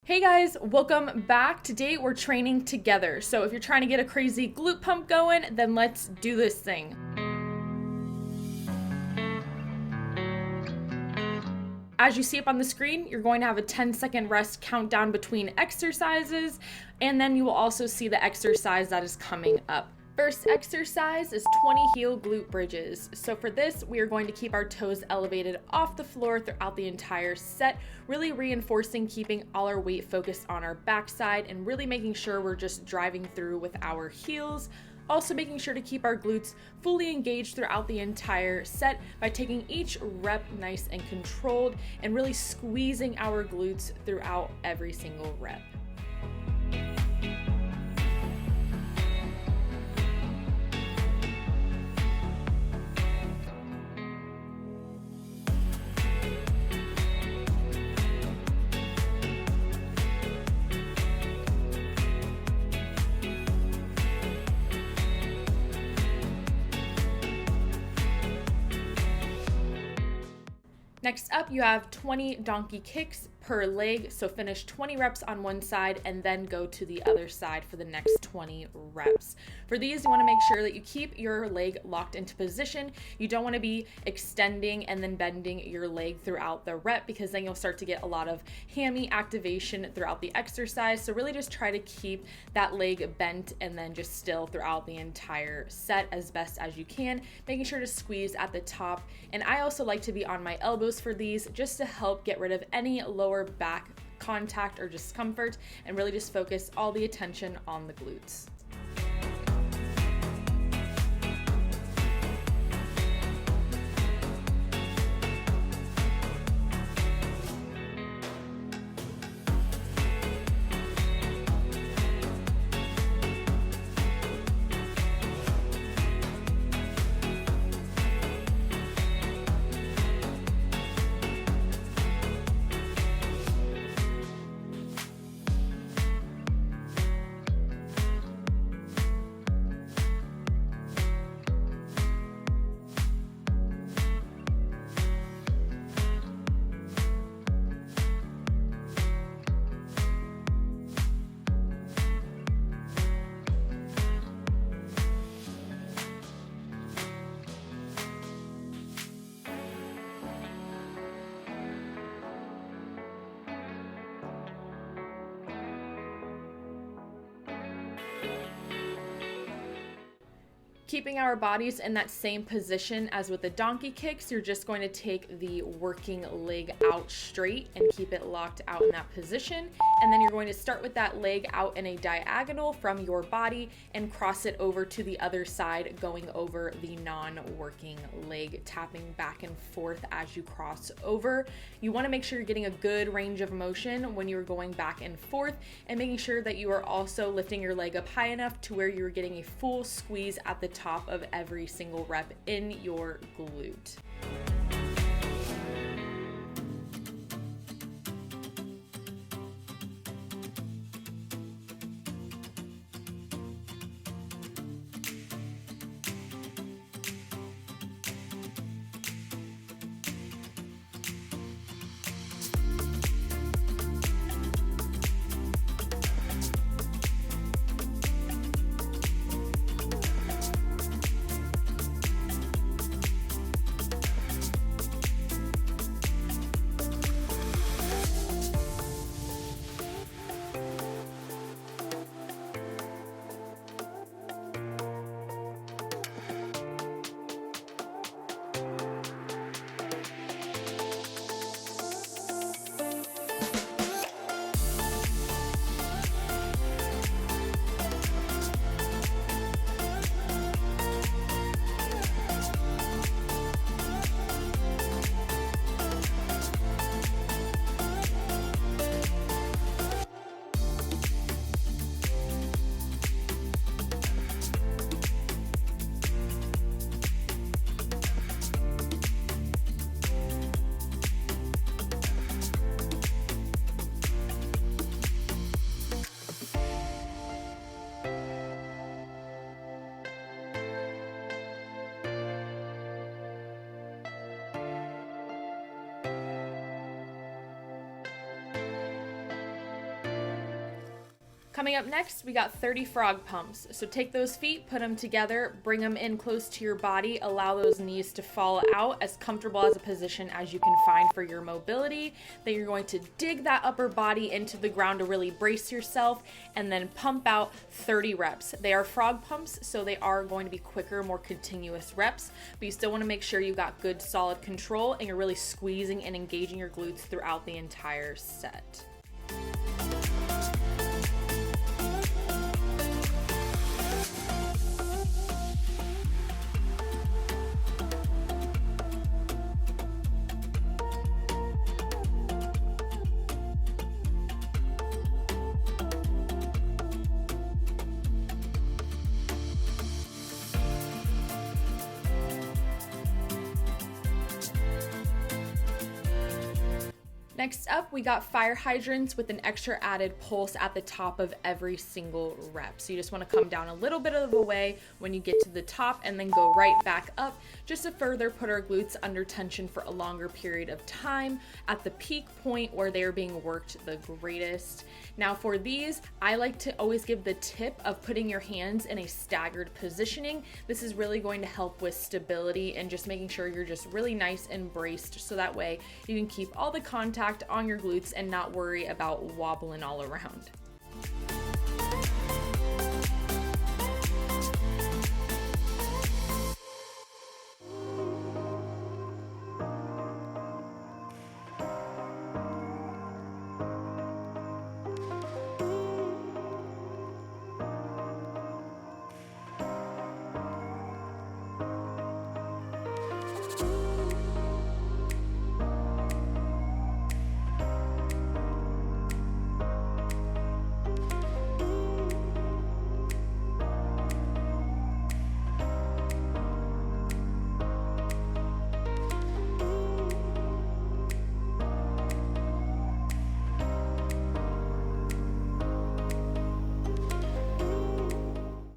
Hey guys, welcome back. Today we're training together. So if you're trying to get a crazy glute pump going, then let's do this thing. As you see up on the screen, you're going to have a 10-second rest countdown between exercises, and then you will also see the exercise that is coming up. First exercise is 20 heel glute bridges. So for this, we are going to keep our toes elevated off the floor throughout the entire set, really reinforcing keeping all our weight focused on our backside and really making sure we're just driving through with our heels. Also making sure to keep our glutes fully engaged throughout the entire set by taking each rep nice and controlled and really squeezing our glutes throughout every single rep. Next up, you have 20 donkey kicks per leg. So finish 20 reps on one side and then go to the other side for the next 20 reps. For these, you want to make sure that you keep your leg locked into position. You don't want to be extending and then bending your leg throughout the rep because then you'll start to get a lot of hammy activation throughout the exercise. So really just try to keep that leg bent and then just still throughout the entire set as best as you can, making sure to squeeze at the top. And I also like to be on my elbows for these just to help get rid of any lower back contact or discomfort and really just focus all the attention on the glutes. Keeping our bodies in that same position as with the donkey kicks, you're just going to take the working leg out straight and keep it locked out in that position. And then you're going to start with that leg out in a diagonal from your body and cross it over to the other side, going over the non-working leg, tapping back and forth as you cross over. You want to make sure you're getting a good range of motion when you're going back and forth and making sure that you are also lifting your leg up high enough to where you're getting a full squeeze at the top of every single rep in your glute. Coming up next, we got 30 frog pumps. So take those feet, put them together, bring them in close to your body, allow those knees to fall out as comfortable as a position as you can find for your mobility. Then you're going to dig that upper body into the ground to really brace yourself and then pump out 30 reps. They are frog pumps, so they are going to be quicker, more continuous reps, but you still want to make sure you got good solid control and you're really squeezing and engaging your glutes throughout the entire set. Next up, we got fire hydrants with an extra added pulse at the top of every single rep. So you just want to come down a little bit of a way when you get to the top and then go right back up just to further put our glutes under tension for a longer period of time at the peak point where they are being worked the greatest. Now for these, I like to always give the tip of putting your hands in a staggered positioning. This is really going to help with stability and just making sure you're just really nice and braced so that way you can keep all the contact on your glutes and not worry about wobbling all around.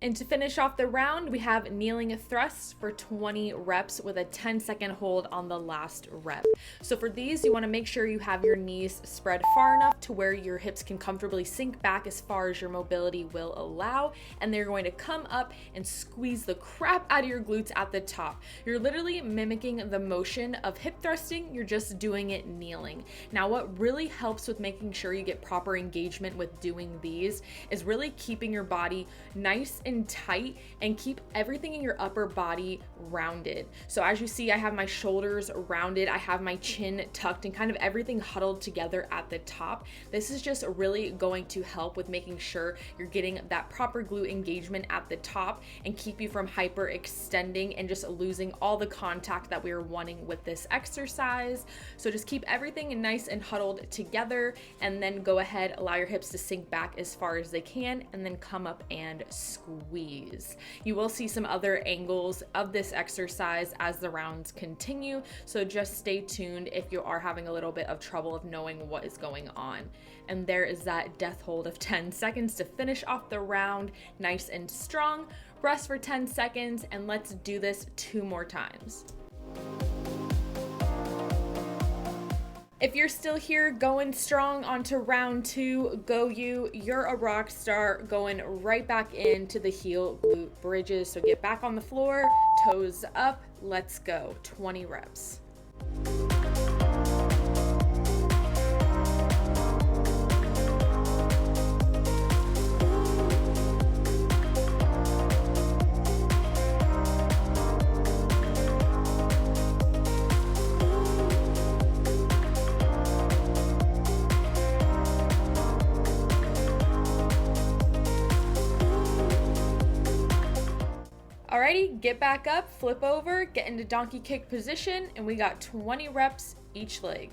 And to finish off the round, we have kneeling thrusts for 20 reps with a 10-second hold on the last rep. So for these, you want to make sure you have your knees spread far enough to where your hips can comfortably sink back as far as your mobility will allow. And they're going to come up and squeeze the crap out of your glutes at the top. You're literally mimicking the motion of hip thrusting. You're just doing it kneeling. Now, what really helps with making sure you get proper engagement with doing these is really keeping your body nice and tight and keep everything in your upper body rounded. So as you see, I have my shoulders rounded, I have my chin tucked and kind of everything huddled together at the top. This is just really going to help with making sure you're getting that proper glute engagement at the top and keep you from hyperextending and just losing all the contact that we are wanting with this exercise. So just keep everything nice and huddled together and then go ahead, allow your hips to sink back as far as they can and then come up and squeeze. You will see some other angles of this exercise as the rounds continue, so just stay tuned if you are having a little bit of trouble of knowing what is going on. And there is that death hold of 10 seconds to finish off the round nice and strong. Rest for 10 seconds and let's do this 2 more times. If you're still here going strong onto round 2, go you. You're a rock star, going right back into the heel glute bridges. So get back on the floor, toes up, let's go. 20 reps. Alrighty, get back up, flip over, get into donkey kick position, and we got 20 reps each leg.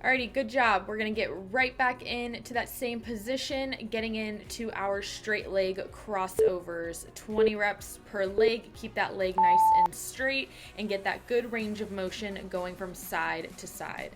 Alrighty, good job. We're gonna get right back into that same position, getting into our straight leg crossovers. 20 reps per leg. Keep that leg nice and straight and get that good range of motion going from side to side.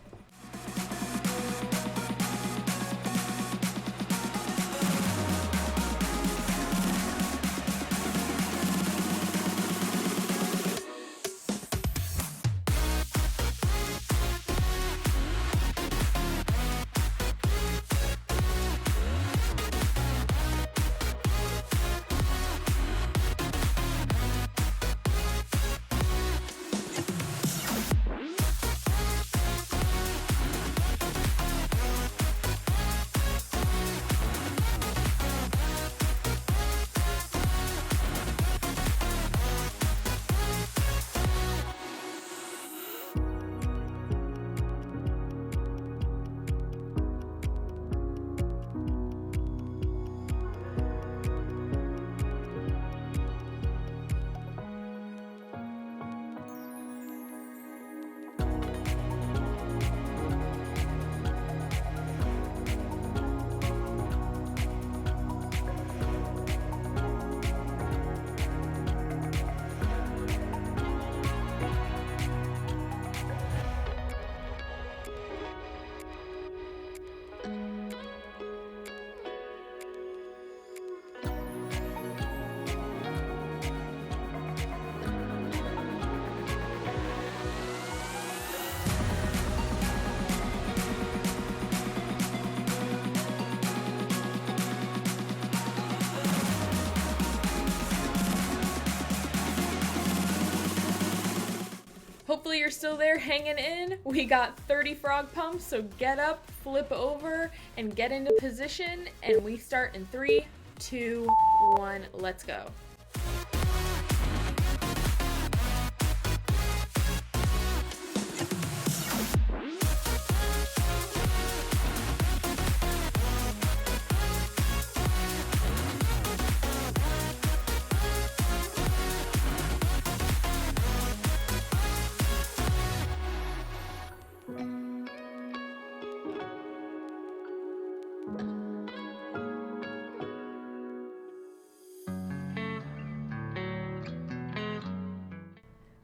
Hopefully you're still there hanging in. We got 30 frog pumps, so get up, flip over, and get into position. And we start in 3, 2, 1, let's go.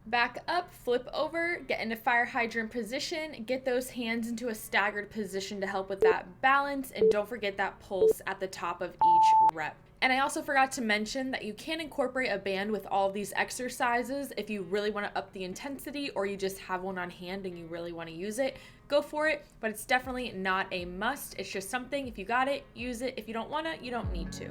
Back up, flip over, get into fire hydrant position, get those hands into a staggered position to help with that balance, and don't forget that pulse at the top of each rep. And I also forgot to mention that you can incorporate a band with all of these exercises if you really want to up the intensity, or you just have one on hand and you really want to use it. Go for it, but it's definitely not a must. It's just something, if you got it, use it. If you don't want to, you don't need to.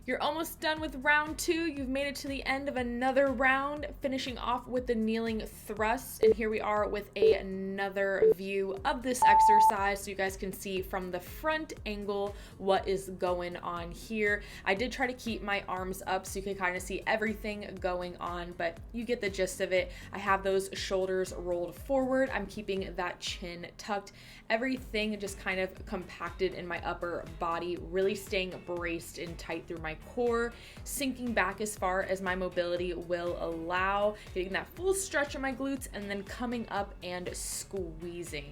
You're almost done with round 2. You've made it to the end of another round, finishing off with the kneeling thrust. And here we are with another view of this exercise, so you guys can see from the front angle what is going on here. I did try to keep my arms up so you can kind of see everything going on, but you get the gist of it. I have those shoulders rolled forward. I'm keeping that chin tucked. Everything just kind of compacted in my upper body, really staying braced and tight through my core, sinking back as far as my mobility will allow, getting that full stretch in my glutes, and then coming up and squeezing.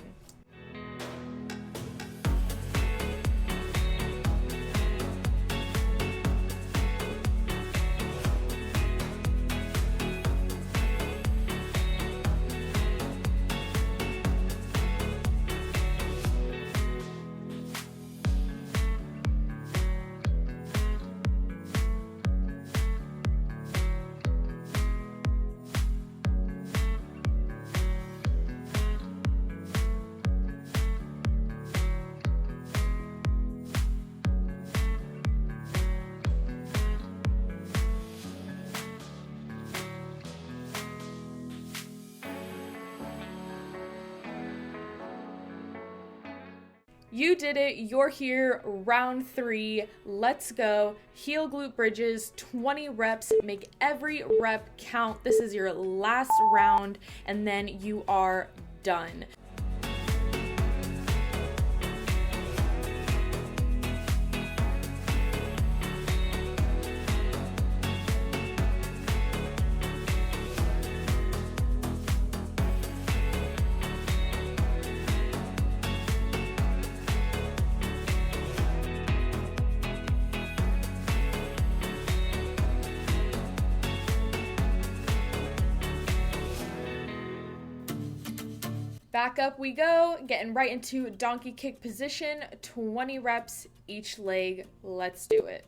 You did it. You're here. Round 3. Let's go. Heel glute bridges, 20 reps. Make every rep count. This is your last round, and then you are done. Back up we go, getting right into donkey kick position, 20 reps each leg. Let's do it.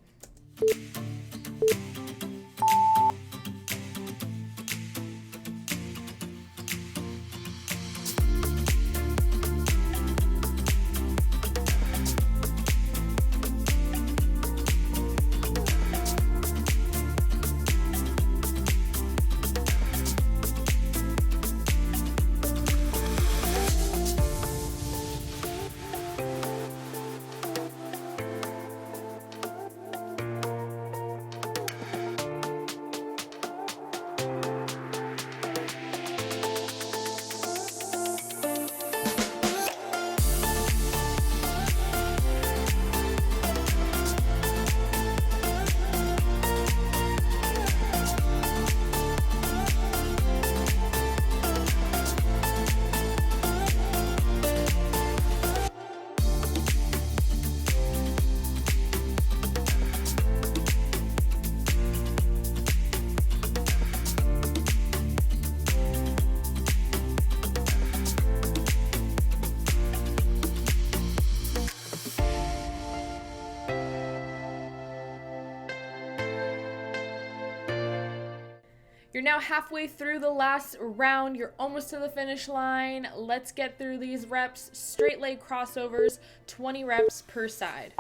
You're now halfway through the last round. You're almost to the finish line. Let's get through these reps. Straight leg crossovers, 20 reps per side.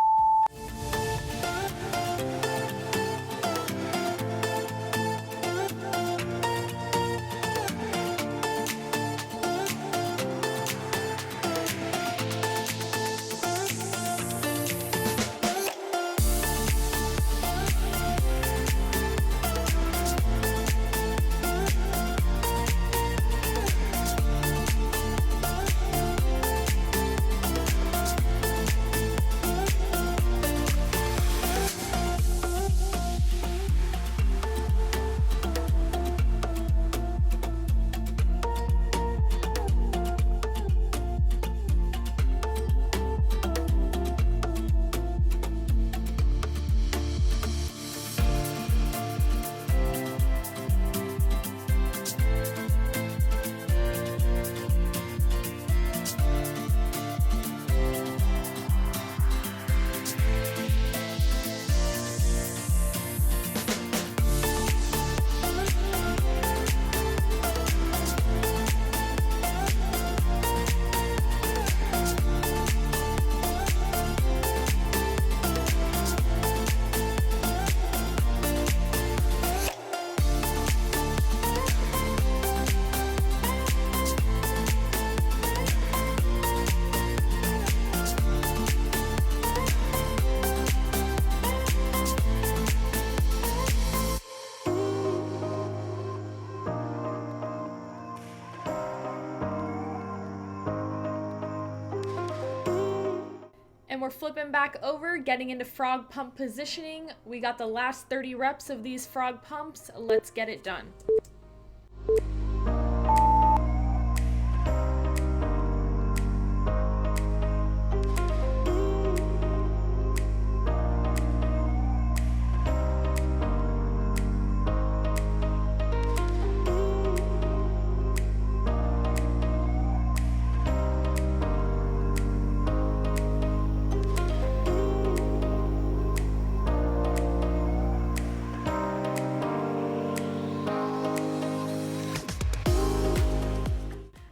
And we're flipping back over, getting into frog pump positioning. We got the last 30 reps of these frog pumps. Let's get it done.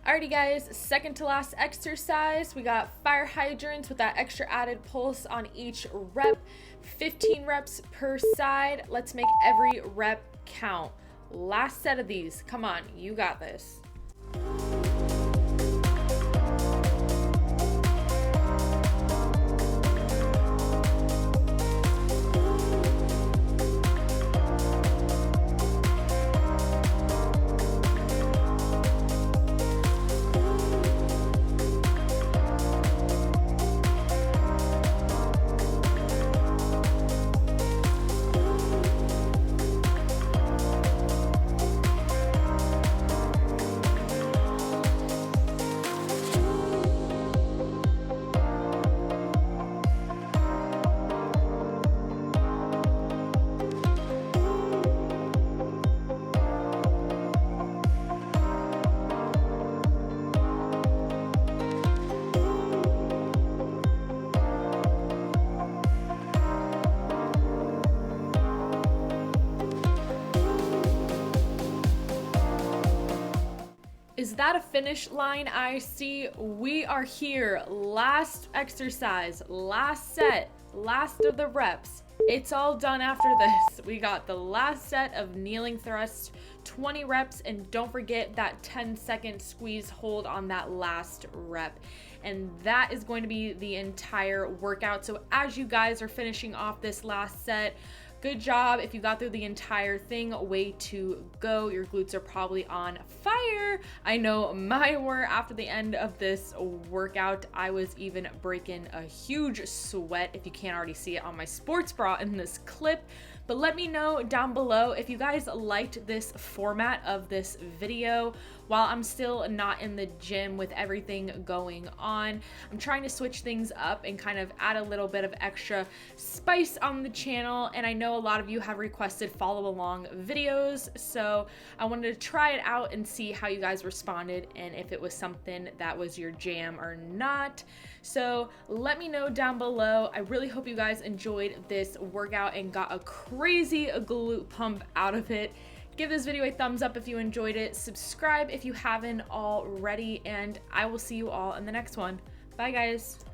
Alrighty guys, second to last exercise. We got fire hydrants with that extra added pulse on each rep. 15 reps per side. Let's make every rep count. Last set of these. Come on, you got this. that a finish line I see? We are here. Last exercise, last set, last of the reps. It's all done after this. We got the last set of kneeling thrusts, 20 reps, and don't forget that 10-second squeeze hold on that last rep. And that is going to be the entire workout. So as you guys are finishing off this last set, good job. If you got through the entire thing, way to go. Your glutes are probably on fire. I know mine were. After the end of this workout, I was even breaking a huge sweat, if you can't already see it on my sports bra in this clip. But let me know down below if you guys liked this format of this video. While I'm still not in the gym with everything going on, I'm trying to switch things up and kind of add a little bit of extra spice on the channel. And I know a lot of you have requested follow along videos, so I wanted to try it out and see how you guys responded and if it was something that was your jam or not. So let me know down below. I really hope you guys enjoyed this workout and got a crazy glute pump out of it. Give this video a thumbs up if you enjoyed it. Subscribe if you haven't already, and I will see you all in the next one. Bye, guys.